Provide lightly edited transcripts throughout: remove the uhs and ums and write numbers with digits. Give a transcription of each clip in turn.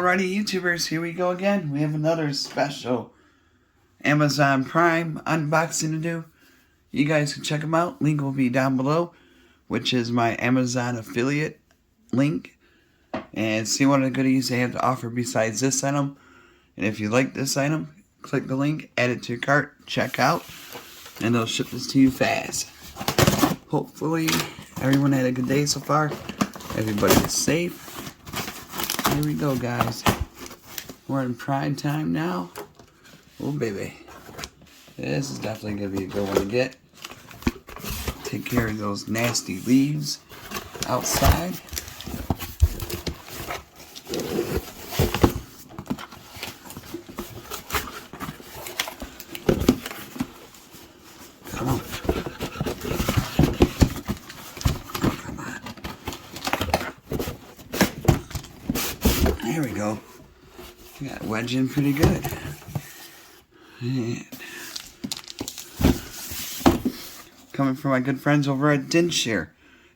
Alrighty, YouTubers, here we go again. We have another special Amazon Prime unboxing to do. You guys can check them out. Link will be down below, which is my Amazon affiliate link. And see what other goodies they have to offer besides this item. And if you like this item, click the link, add it to your cart, check out, and they'll ship this to you fast. Hopefully, everyone had a good day so far. Everybody is safe. Here we go, guys. We're in prime time now. Oh, baby. This is definitely going to be a good one to get. Take care of those nasty leaves outside. Come on. There we go. We got it wedged in pretty good. And coming from my good friends over at Dinshare.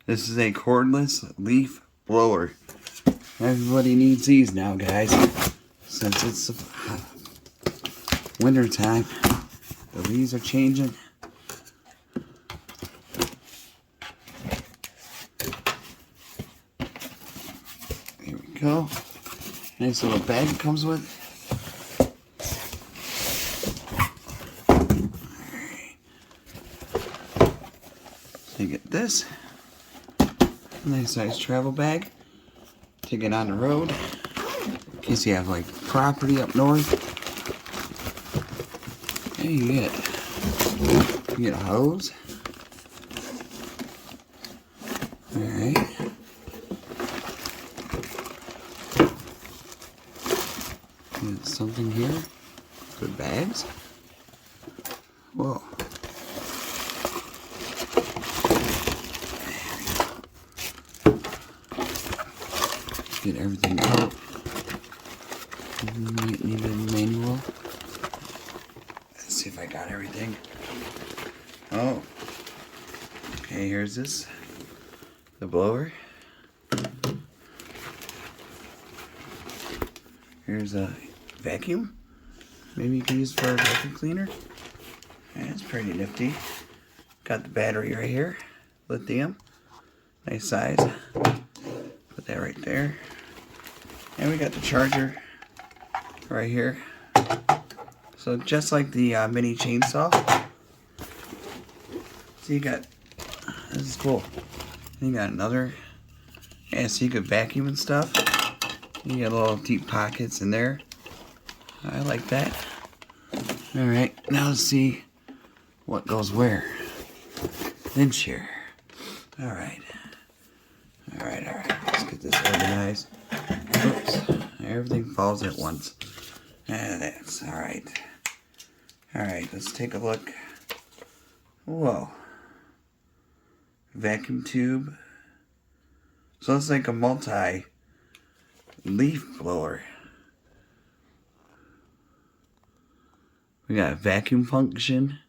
This is a cordless leaf blower. Everybody needs these now, guys. Since it's winter time, the leaves are changing. There we go. Nice little bag it comes with. Alright. So you get this. Nice size travel bag. Take it on the road. In case you have like property up north. And you get a hose. Alright. Something here for bags. Whoa. Get everything out. Need a manual. Let's see if I got everything. Oh. Okay, here's this. The blower. Here's a vacuum. Maybe you can use for a vacuum cleaner. That's pretty nifty. Got the battery right here. Lithium. Nice size. Put that right there. And we got the charger right here. So just like the mini chainsaw. So you got, this is cool. And you got another, yeah, so you could vacuum and stuff. You got little deep pockets in there. I like that. Alright, now let's see what goes where. Dinshare. Alright. Alright. Let's get this organized. Oops. Everything falls at once. That's alright. Alright, let's take a look. Whoa. Vacuum tube. So it's like a multi-leaf blower. We got a vacuum function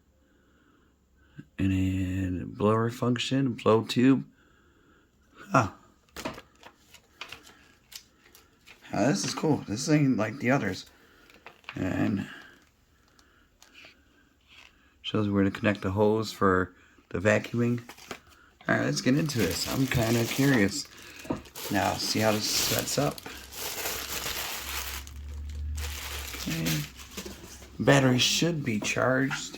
and a blower function, blow tube. Huh. Oh, this is cool. This ain't like the others. And shows where to connect the hose for the vacuuming. Alright, let's get into this. I'm kind of curious. Now, see how this sets up. Okay. Battery should be charged.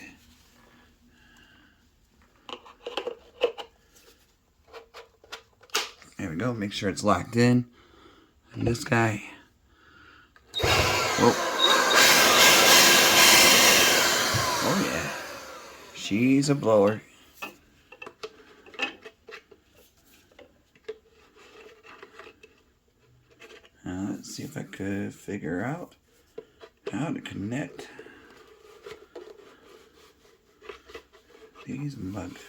There we go. Make sure it's locked in. And this guy. Whoa. Oh yeah. She's a blower. Now let's see if I could figure out how to connect these mugs.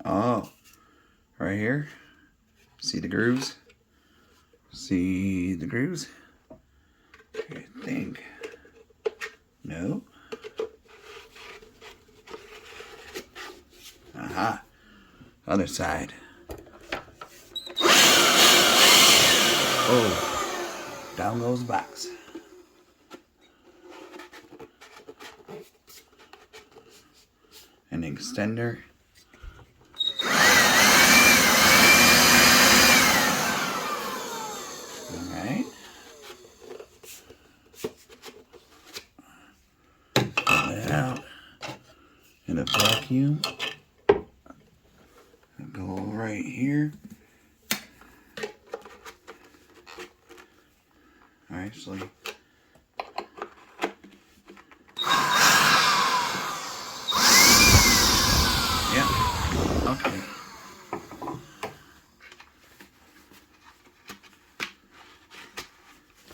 Oh, right here. See the grooves? See the grooves? I think. No. Aha. Other side. Oh, down goes the box. An extender. Alright. Pull it out. And a vacuum. Go right here. Actually, yeah, okay.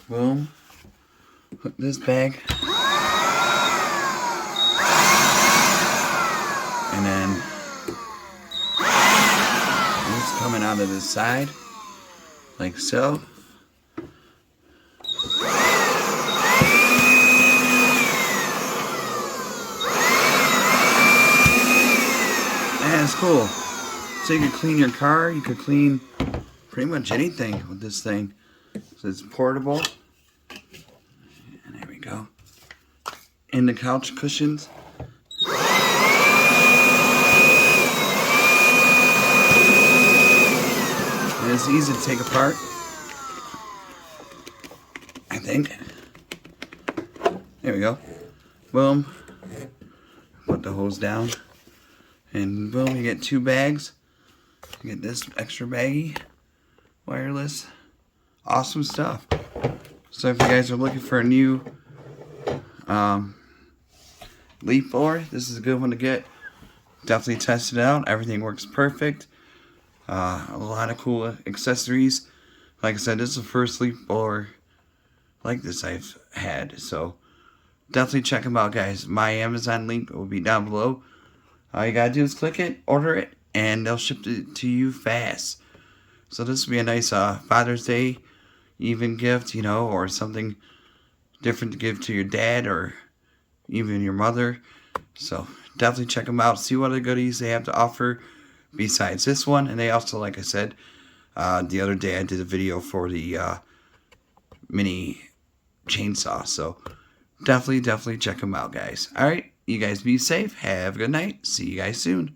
Boom. Hook this bag. And then it's coming out of the side, like so. And it's cool. So you can clean your car, you could clean pretty much anything with this thing. So it's portable. And there we go. And the couch cushions. And it's easy to take apart, I think. There we go. Boom. Put the hose down. And boom, you get 2 bags. You get this extra baggie. Wireless. Awesome stuff. So if you guys are looking for a new leaf blower, this is a good one to get. Definitely test it out. Everything works perfect. A lot of cool accessories. Like I said, this is the first leaf blower like this I've had. So definitely check them out, guys. My Amazon link will be down below. All you gotta do is click it, order it, and they'll ship it to you fast. So this will be a nice Father's Day even gift, you know, or something different to give to your dad or even your mother. So definitely check them out. See what other goodies they have to offer besides this one. And they also, like I said, the other day I did a video for the mini chainsaw. So definitely check them out, guys. All right, you guys be safe. Have a good night. See you guys soon.